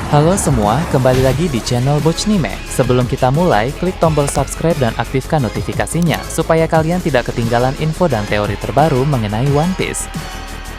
Halo semua, kembali lagi di channel Bochnime. Sebelum kita mulai, klik tombol subscribe dan aktifkan notifikasinya supaya kalian tidak ketinggalan info dan teori terbaru mengenai One Piece.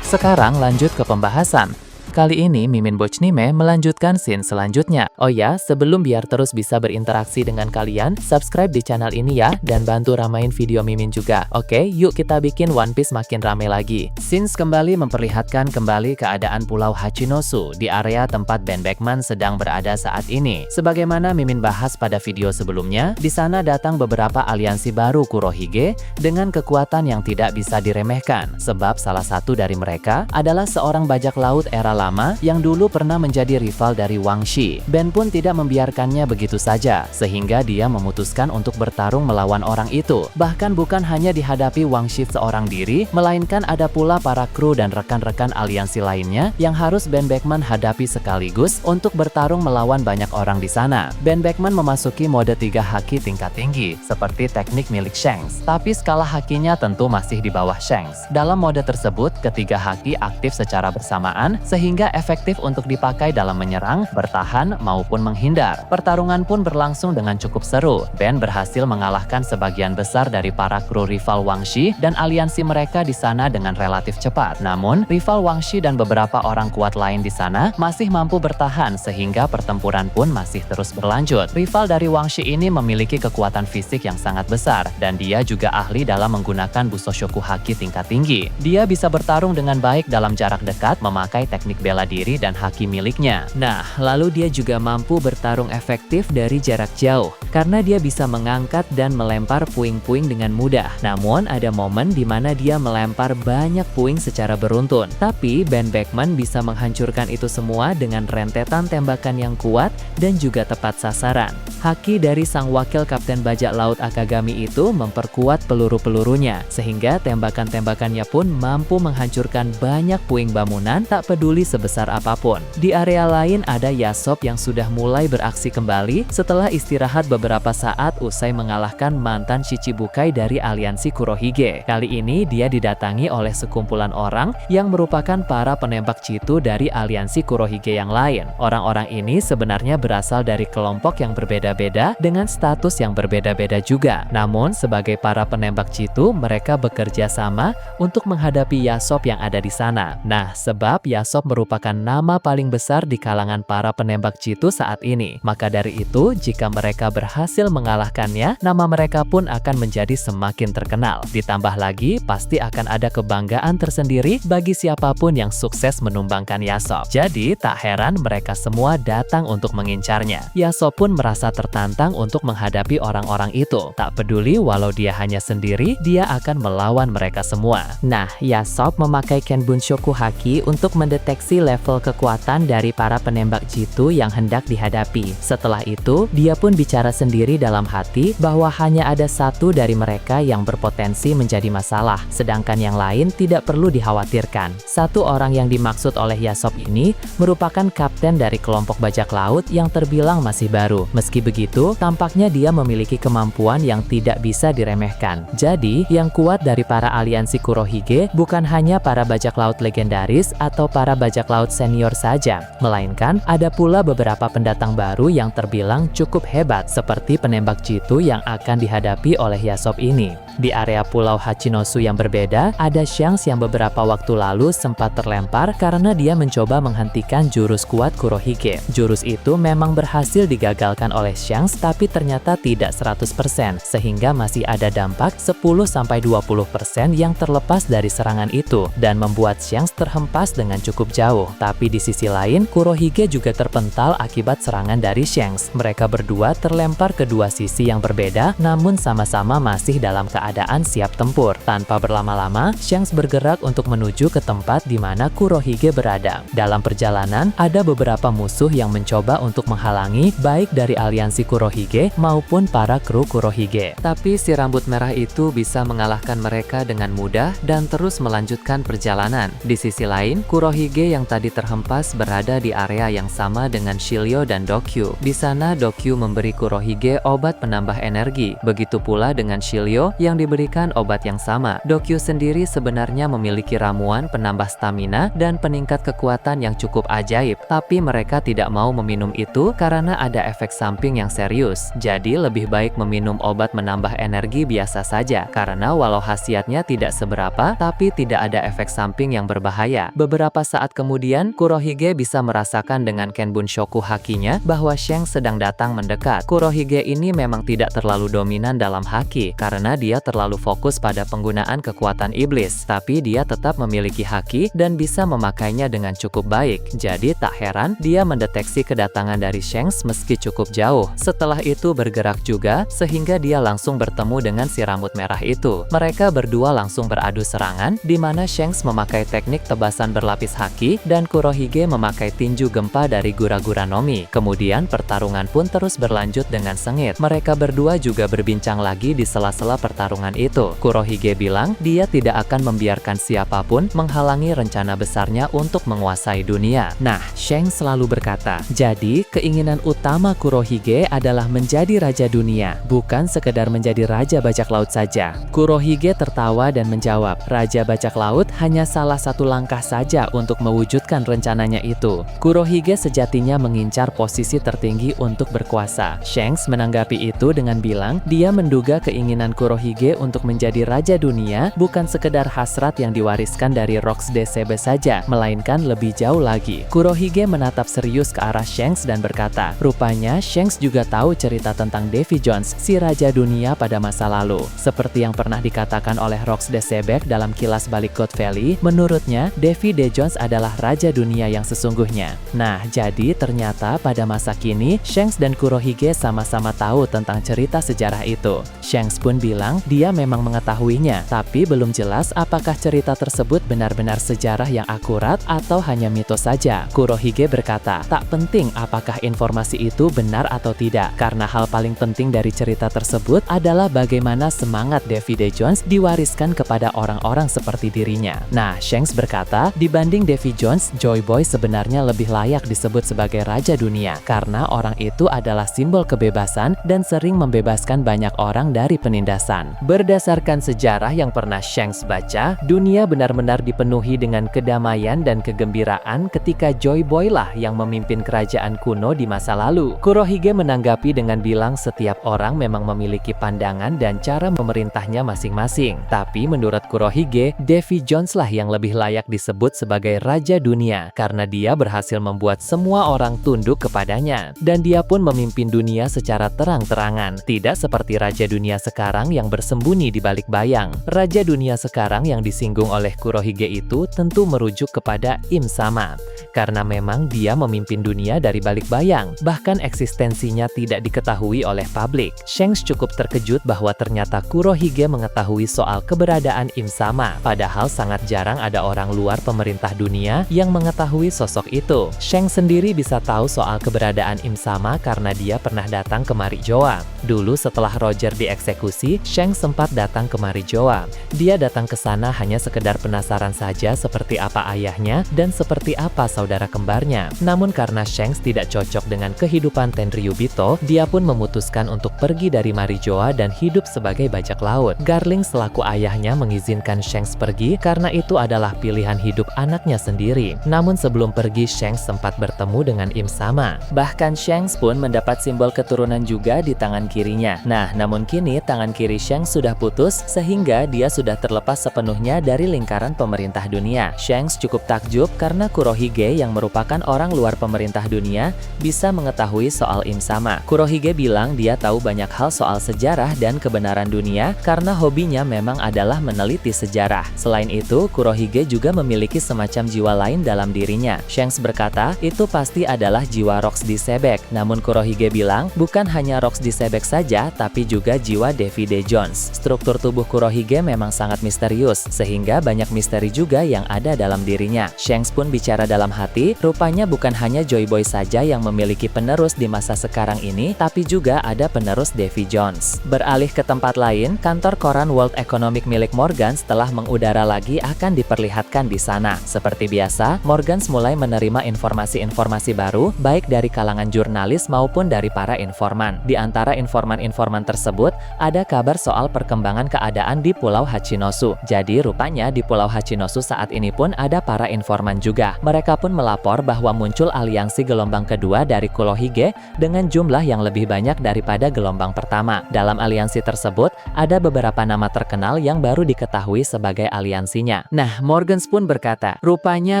Sekarang lanjut ke pembahasan. Kali ini Mimin Bochnime melanjutkan scene selanjutnya. Oh ya, sebelum biar terus bisa berinteraksi dengan kalian, subscribe di channel ini ya, dan bantu ramain video Mimin juga. Oke, yuk kita bikin One Piece makin rame lagi. Scenes kembali memperlihatkan kembali keadaan Pulau Hachinosu di area tempat Ben Beckman sedang berada saat ini. Sebagaimana Mimin bahas pada video sebelumnya, di sana datang beberapa aliansi baru Kurohige dengan kekuatan yang tidak bisa diremehkan. Sebab salah satu dari mereka adalah seorang bajak laut era lama yang dulu pernah menjadi rival dari Wang Shi. Ben pun tidak membiarkannya begitu saja, sehingga dia memutuskan untuk bertarung melawan orang itu. Bahkan bukan hanya dihadapi Wang Shi seorang diri, melainkan ada pula para kru dan rekan-rekan aliansi lainnya yang harus Ben Beckman hadapi sekaligus untuk bertarung melawan banyak orang di sana. Ben Beckman memasuki mode 3 haki tingkat tinggi, seperti teknik milik Shanks. Tapi skala hakinya tentu masih di bawah Shanks. Dalam mode tersebut, ketiga haki aktif secara bersamaan, sehingga efektif untuk dipakai dalam menyerang, bertahan, maupun menghindar. Pertarungan pun berlangsung dengan cukup seru. Ben berhasil mengalahkan sebagian besar dari para kru rival Wang Shi dan aliansi mereka di sana dengan relatif cepat. Namun, rival Wang Shi dan beberapa orang kuat lain di sana masih mampu bertahan sehingga pertempuran pun masih terus berlanjut. Rival dari Wang Shi ini memiliki kekuatan fisik yang sangat besar dan dia juga ahli dalam menggunakan Busoshoku Haki tingkat tinggi. Dia bisa bertarung dengan baik dalam jarak dekat memakai teknik bela diri dan haki miliknya. Nah, lalu dia juga mampu bertarung efektif dari jarak jauh karena dia bisa mengangkat dan melempar puing-puing dengan mudah. Namun ada momen di mana dia melempar banyak puing secara beruntun. Tapi Ben Beckman bisa menghancurkan itu semua dengan rentetan tembakan yang kuat dan juga tepat sasaran. Haki dari sang wakil Kapten Bajak Laut Akagami itu memperkuat peluru-pelurunya, sehingga tembakan-tembakannya pun mampu menghancurkan banyak puing bangunan tak peduli sebesar apapun. Di area lain ada Yasop yang sudah mulai beraksi kembali setelah istirahat beberapa saat usai mengalahkan mantan Shichibukai dari aliansi Kurohige. Kali ini dia didatangi oleh sekumpulan orang yang merupakan para penembak jitu dari aliansi Kurohige yang lain. Orang-orang ini sebenarnya berasal dari kelompok yang berbeda-beda dengan status yang berbeda-beda juga. Namun sebagai para penembak jitu, mereka bekerja sama untuk menghadapi Yasop yang ada di sana. Nah, sebab Yasop merupakan nama paling besar di kalangan para penembak jitu saat ini. Maka dari itu, jika mereka berhasil mengalahkannya, nama mereka pun akan menjadi semakin terkenal. Ditambah lagi, pasti akan ada kebanggaan tersendiri bagi siapapun yang sukses menumbangkan Yasop. Jadi, tak heran mereka semua datang untuk mengincarnya. Yasop pun merasa tertantang untuk menghadapi orang-orang itu. Tak peduli walau dia hanya sendiri, dia akan melawan mereka semua. Nah, Yasop memakai Kenbunshoku Haki untuk mendeteksi level kekuatan dari para penembak jitu yang hendak dihadapi. Setelah itu, dia pun bicara sendiri dalam hati bahwa hanya ada satu dari mereka yang berpotensi menjadi masalah, sedangkan yang lain tidak perlu dikhawatirkan. Satu orang yang dimaksud oleh Yasop ini merupakan kapten dari kelompok bajak laut yang terbilang masih baru. Meski begitu, tampaknya dia memiliki kemampuan yang tidak bisa diremehkan. Jadi, yang kuat dari para aliansi Kurohige bukan hanya para bajak laut legendaris atau para bajak laut senior saja, melainkan ada pula beberapa pendatang baru yang terbilang cukup hebat, seperti penembak jitu yang akan dihadapi oleh Yasop ini. Di area Pulau Hachinosu yang berbeda, ada Shanks yang beberapa waktu lalu sempat terlempar karena dia mencoba menghentikan jurus kuat Kurohige. Jurus itu memang berhasil digagalkan oleh Shanks, tapi ternyata tidak 100%, sehingga masih ada dampak 10-20% yang terlepas dari serangan itu, dan membuat Shanks terhempas dengan cukup jauh. Tapi di sisi lain, Kurohige juga terpental akibat serangan dari Shanks. Mereka berdua terlempar ke dua sisi yang berbeda, namun sama-sama masih dalam keadaan siap tempur. Tanpa berlama-lama, Shanks bergerak untuk menuju ke tempat di mana Kurohige berada. Dalam perjalanan, ada beberapa musuh yang mencoba untuk menghalangi baik dari aliansi Kurohige maupun para kru Kurohige. Tapi si rambut merah itu bisa mengalahkan mereka dengan mudah dan terus melanjutkan perjalanan. Di sisi lain, Kurohige yang tadi terhempas berada di area yang sama dengan Shiryu dan Dokyu. Di sana Dokyu memberi Kurohige obat penambah energi. Begitu pula dengan Shiryu yang diberikan obat yang sama. Dokyu sendiri sebenarnya memiliki ramuan penambah stamina dan peningkat kekuatan yang cukup ajaib, tapi mereka tidak mau meminum itu karena ada efek samping yang serius. Jadi lebih baik meminum obat menambah energi biasa saja, karena walau khasiatnya tidak seberapa, tapi tidak ada efek samping yang berbahaya. Beberapa saat kemudian, Kurohige bisa merasakan dengan Kenbunshoku hakinya bahwa Sheng sedang datang mendekat. Kurohige ini memang tidak terlalu dominan dalam haki, karena dia terlalu fokus pada penggunaan kekuatan iblis, tapi dia tetap memiliki haki dan bisa memakainya dengan cukup baik. Jadi tak heran dia mendeteksi kedatangan dari Shanks meski cukup jauh. Setelah itu bergerak juga, sehingga dia langsung bertemu dengan si rambut merah itu. Mereka berdua langsung beradu serangan, di mana Shanks memakai teknik tebasan berlapis haki dan Kurohige memakai tinju gempa dari Gura-Gura Nomi. Kemudian pertarungan pun terus berlanjut dengan sengit. Mereka berdua juga berbincang lagi di sela-sela pertarungan itu. Kurohige bilang dia tidak akan membiarkan siapapun menghalangi rencana besarnya untuk menguasai dunia. Nah, Sheng selalu berkata, jadi keinginan utama Kurohige adalah menjadi raja dunia, bukan sekedar menjadi raja bajak laut saja. Kurohige tertawa dan menjawab, raja bajak laut hanya salah satu langkah saja untuk mewujudkan rencananya itu. Kurohige sejatinya mengincar posisi tertinggi untuk berkuasa. Shanks menanggapi itu dengan bilang, dia menduga keinginan Kurohige untuk menjadi raja dunia bukan sekedar hasrat yang diwariskan dari Rocks DCB saja, melainkan lebih jauh lagi. Kurohige menatap serius ke arah Shanks dan berkata, rupanya Shanks juga tahu cerita tentang Davy Jones, si raja dunia pada masa lalu. Seperti yang pernah dikatakan oleh Rocks DCB dalam kilas balik God Valley, menurutnya Davy D. Jones adalah raja dunia yang sesungguhnya. Nah, jadi ternyata pada masa kini, Shanks dan Kurohige sama-sama tahu tentang cerita sejarah itu. Shanks pun bilang dia memang mengetahuinya, tapi belum jelas apakah cerita tersebut benar-benar sejarah yang akurat atau hanya mitos saja. Kurohige berkata, tak penting apakah informasi itu benar atau tidak, karena hal paling penting dari cerita tersebut adalah bagaimana semangat Davy D. Jones diwariskan kepada orang-orang seperti dirinya. Nah, Shanks berkata, dibanding Davy Jones, Joy Boy sebenarnya lebih layak disebut sebagai raja dunia, karena orang itu adalah simbol kebebasan dan sering membebaskan banyak orang dari penindasan. Berdasarkan sejarah yang pernah Shanks baca, dunia benar-benar dipenuhi dengan kedamaian dan kegembiraan ketika Joy Boy lah yang memimpin kerajaan kuno di masa lalu. Kurohige menanggapi dengan bilang setiap orang memang memiliki pandangan dan cara memerintahnya masing-masing. Tapi menurut Kurohige, Davy Jones lah yang lebih layak disebut sebagai raja dunia, karena dia berhasil membuat semua orang tunduk kepadanya. Dan dia pun memimpin dunia secara terang-terangan, tidak seperti raja dunia sekarang yang bersembunyi di balik bayang. Raja dunia sekarang yang disinggung oleh Kurohige itu tentu merujuk kepada Im Sama, karena memang dia memimpin dunia dari balik bayang, bahkan eksistensinya tidak diketahui oleh publik. Shanks cukup terkejut bahwa ternyata Kurohige mengetahui soal keberadaan Im Sama, padahal sangat jarang ada orang luar pemerintah dunia yang mengetahui sosok itu. Shanks sendiri bisa tahu soal keberadaan Im Sama karena dia pernah datang ke Marijoa. Dulu setelah Roger dieksekusi, Shanks sempat datang ke Marijoa. Dia datang ke sana hanya sekedar penasaran saja seperti apa ayahnya dan seperti apa saudara kembarnya. Namun karena Shanks tidak cocok dengan kehidupan Tenryubito, dia pun memutuskan untuk pergi dari Marijoa dan hidup sebagai bajak laut. Garling selaku ayahnya mengizinkan Shanks pergi karena itu adalah pilihan hidup anaknya sendiri. Namun sebelum pergi, Shanks sempat bertemu dengan Im Sama. Bahkan Shanks pun mendapat simbol keturunan juga di tangan kirinya. Nah, namun kini tangan kiri Shanks sudah putus sehingga dia sudah terlepas sepenuhnya dari lingkaran pemerintah dunia. Shanks cukup takjub karena Kurohige yang merupakan orang luar pemerintah dunia bisa mengetahui soal Im Sama. Kurohige bilang dia tahu banyak hal soal sejarah dan kebenaran dunia karena hobinya memang adalah meneliti sejarah. Selain itu, Kurohige juga memiliki semacam jiwa lain dalam dirinya. Shanks berkata, itu pasti adalah jiwa Rocks DCB. Namun Kurohige bilang, bukan hanya Rocks DCB saja, tapi juga jiwa Davy D. Jones. Struktur tubuh Kurohige memang sangat misterius, sehingga banyak misteri juga yang ada dalam dirinya. Shanks pun bicara dalam hati, rupanya bukan hanya Joy Boy saja yang memiliki penerus di masa sekarang ini, tapi juga ada penerus Davy Jones. Beralih ke tempat lain, kantor koran World Economic milik Morgans telah mengudara lagi akan diperlihatkan di sana. Seperti biasa, Morgans mulai menerima informasi-informasi baru, baik dari kalangan jurnalis maupun dari para informan. Di antara informan-informan tersebut, ada kabar soal soal perkembangan keadaan di Pulau Hachinosu. Jadi rupanya di Pulau Hachinosu saat ini pun ada para informan juga. Mereka pun melapor bahwa muncul aliansi gelombang kedua dari Kurohige dengan jumlah yang lebih banyak daripada gelombang pertama. Dalam aliansi tersebut, ada beberapa nama terkenal yang baru diketahui sebagai aliansinya. Nah, Morgans pun berkata, rupanya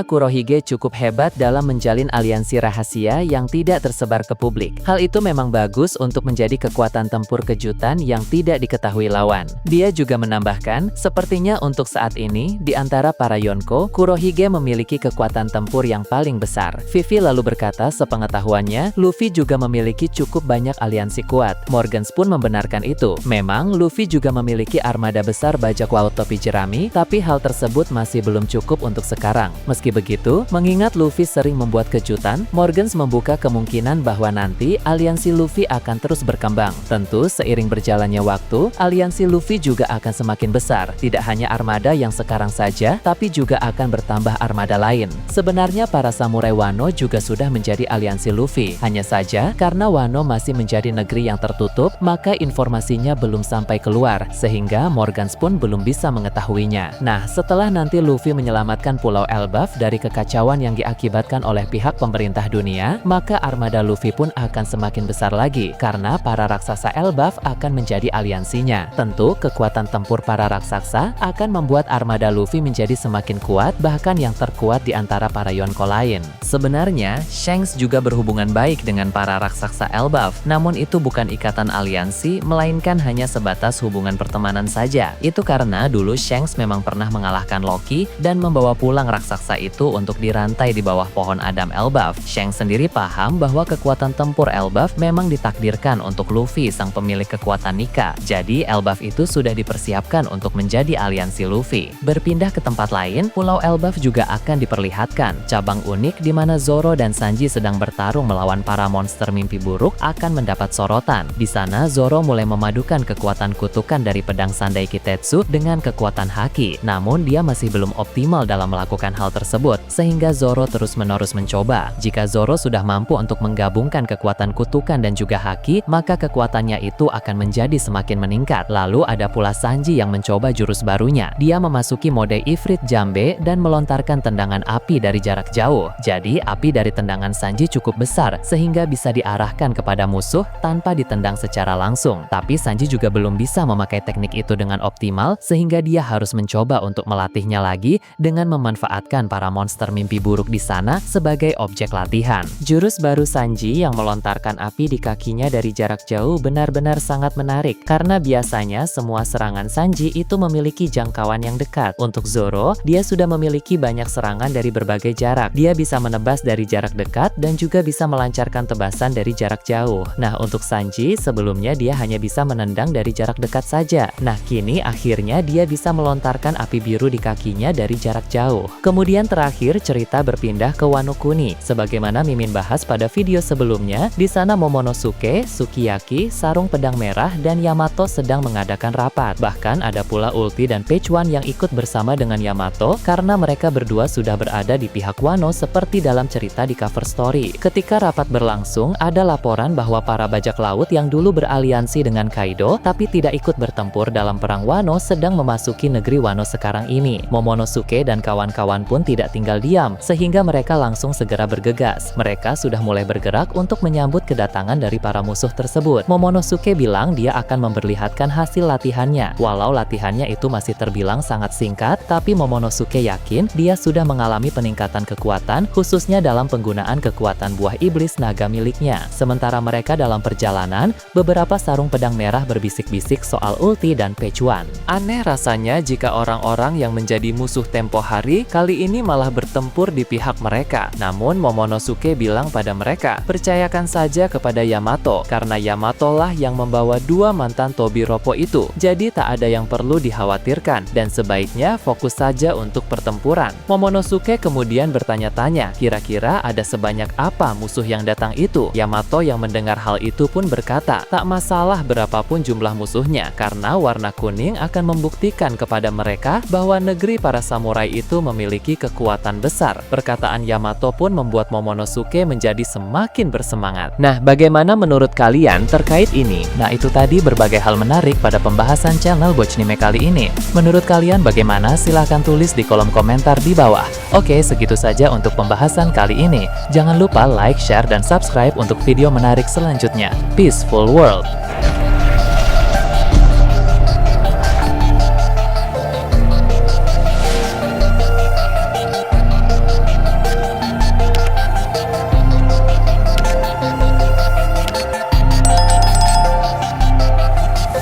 Kurohige cukup hebat dalam menjalin aliansi rahasia yang tidak tersebar ke publik. Hal itu memang bagus untuk menjadi kekuatan tempur kejutan yang tidak diketahui lawan. Dia juga menambahkan, sepertinya untuk saat ini, di antara para Yonko, Kurohige memiliki kekuatan tempur yang paling besar. Vivi lalu berkata, sepengetahuannya, Luffy juga memiliki cukup banyak aliansi kuat. Morgans pun membenarkan itu. Memang, Luffy juga memiliki armada besar bajak laut topi jerami, tapi hal tersebut masih belum cukup untuk sekarang. Meski begitu, mengingat Luffy sering membuat kejutan, Morgans membuka kemungkinan bahwa nanti aliansi Luffy akan terus berkembang. Tentu, seiring berjalannya waktu, aliansi Luffy juga akan semakin besar. Tidak hanya armada yang sekarang saja, tapi juga akan bertambah armada lain. Sebenarnya para samurai Wano juga sudah menjadi aliansi Luffy. Hanya saja, karena Wano masih menjadi negeri yang tertutup, maka informasinya belum sampai keluar, sehingga Morgans pun belum bisa mengetahuinya. Nah, setelah nanti Luffy menyelamatkan Pulau Elbaf dari kekacauan yang diakibatkan oleh pihak pemerintah dunia, maka armada Luffy pun akan semakin besar lagi, karena para raksasa Elbaf akan menjadi aliansinya. Tentu, kekuatan tempur para raksasa akan membuat armada Luffy menjadi semakin kuat, bahkan yang terkuat di antara para Yonko lain. Sebenarnya, Shanks juga berhubungan baik dengan para raksasa Elbaf, namun itu bukan ikatan aliansi, melainkan hanya sebatas hubungan pertemanan saja. Itu karena dulu Shanks memang pernah mengalahkan Loki dan membawa pulang raksasa itu untuk dirantai di bawah pohon Adam Elbaf. Shanks sendiri paham bahwa kekuatan tempur Elbaf memang ditakdirkan untuk Luffy, sang pemilik kekuatan Nika. Jadi Elbaf itu sudah dipersiapkan untuk menjadi aliansi Luffy. Berpindah ke tempat lain, Pulau Elbaf juga akan diperlihatkan. Cabang unik di mana Zoro dan Sanji sedang bertarung melawan para monster mimpi buruk akan mendapat sorotan. Di sana Zoro mulai memadukan kekuatan kutukan dari pedang Sandai Kitetsu dengan kekuatan haki. Namun dia masih belum optimal dalam melakukan hal tersebut, sehingga Zoro terus-menerus mencoba. Jika Zoro sudah mampu untuk menggabungkan kekuatan kutukan dan juga haki, maka kekuatannya itu akan menjadi semakin meningkat. Lalu ada pula Sanji yang mencoba jurus barunya. Dia memasuki mode Ifrit Jambe dan melontarkan tendangan api dari jarak jauh. Jadi api dari tendangan Sanji cukup besar, sehingga bisa diarahkan kepada musuh tanpa ditendang secara langsung. Tapi Sanji juga belum bisa memakai teknik itu dengan optimal, sehingga dia harus mencoba untuk melatihnya lagi dengan memanfaatkan para monster mimpi buruk di sana sebagai objek latihan. Jurus baru Sanji yang melontarkan api di kakinya dari jarak jauh benar-benar sangat menarik, karena biasanya semua serangan Sanji itu memiliki jangkauan yang dekat. Untuk Zoro, dia sudah memiliki banyak serangan dari berbagai jarak. Dia bisa menebas dari jarak dekat dan juga bisa melancarkan tebasan dari jarak jauh. Nah, untuk Sanji, sebelumnya dia hanya bisa menendang dari jarak dekat saja. Nah, kini akhirnya dia bisa melontarkan api biru di kakinya dari jarak jauh. Kemudian terakhir, cerita berpindah ke Wano Kuni. Sebagaimana Mimin bahas pada video sebelumnya, di sana Momonosuke, Sukiyaki, Sarung Pedang Merah, dan Yamato sedang mengadakan rapat. Bahkan ada pula Ulti dan Page One yang ikut bersama dengan Yamato, karena mereka berdua sudah berada di pihak Wano seperti dalam cerita di cover story. Ketika rapat berlangsung, ada laporan bahwa para bajak laut yang dulu beraliansi dengan Kaido, tapi tidak ikut bertempur dalam perang Wano sedang memasuki negeri Wano sekarang ini. Momonosuke dan kawan-kawan pun tidak tinggal diam, sehingga mereka langsung segera bergegas. Mereka sudah mulai bergerak untuk menyambut kedatangan dari para musuh tersebut. Momonosuke bilang dia akan memperlihatkan hasil latihannya. Walau latihannya itu masih terbilang sangat singkat, tapi Momonosuke yakin dia sudah mengalami peningkatan kekuatan, khususnya dalam penggunaan kekuatan buah iblis naga miliknya. Sementara mereka dalam perjalanan, beberapa sarung pedang merah berbisik-bisik soal Ulti dan Page One. Aneh rasanya jika orang-orang yang menjadi musuh tempo hari, kali ini malah bertempur di pihak mereka. Namun Momonosuke bilang pada mereka, percayakan saja kepada Yamato, karena Yamato lah yang membawa dua mantan Tobiropo itu. Jadi tak ada yang perlu dikhawatirkan, dan sebaiknya fokus saja untuk pertempuran. Momonosuke kemudian bertanya-tanya, kira-kira ada sebanyak apa musuh yang datang itu? Yamato yang mendengar hal itu pun berkata, tak masalah berapapun jumlah musuhnya, karena warna kuning akan membuktikan kepada mereka bahwa negeri para samurai itu memiliki kekuatan besar. Perkataan Yamato pun membuat Momonosuke menjadi semakin bersemangat. Nah, bagaimana menurut kalian terkait ini? Nah, itu tadi berbagai hal menarik menarik pada pembahasan channel Bochnime kali ini? Menurut kalian bagaimana? Silahkan tulis di kolom komentar di bawah. Oke, segitu saja untuk pembahasan kali ini. Jangan lupa like, share, dan subscribe untuk video menarik selanjutnya. Peaceful World!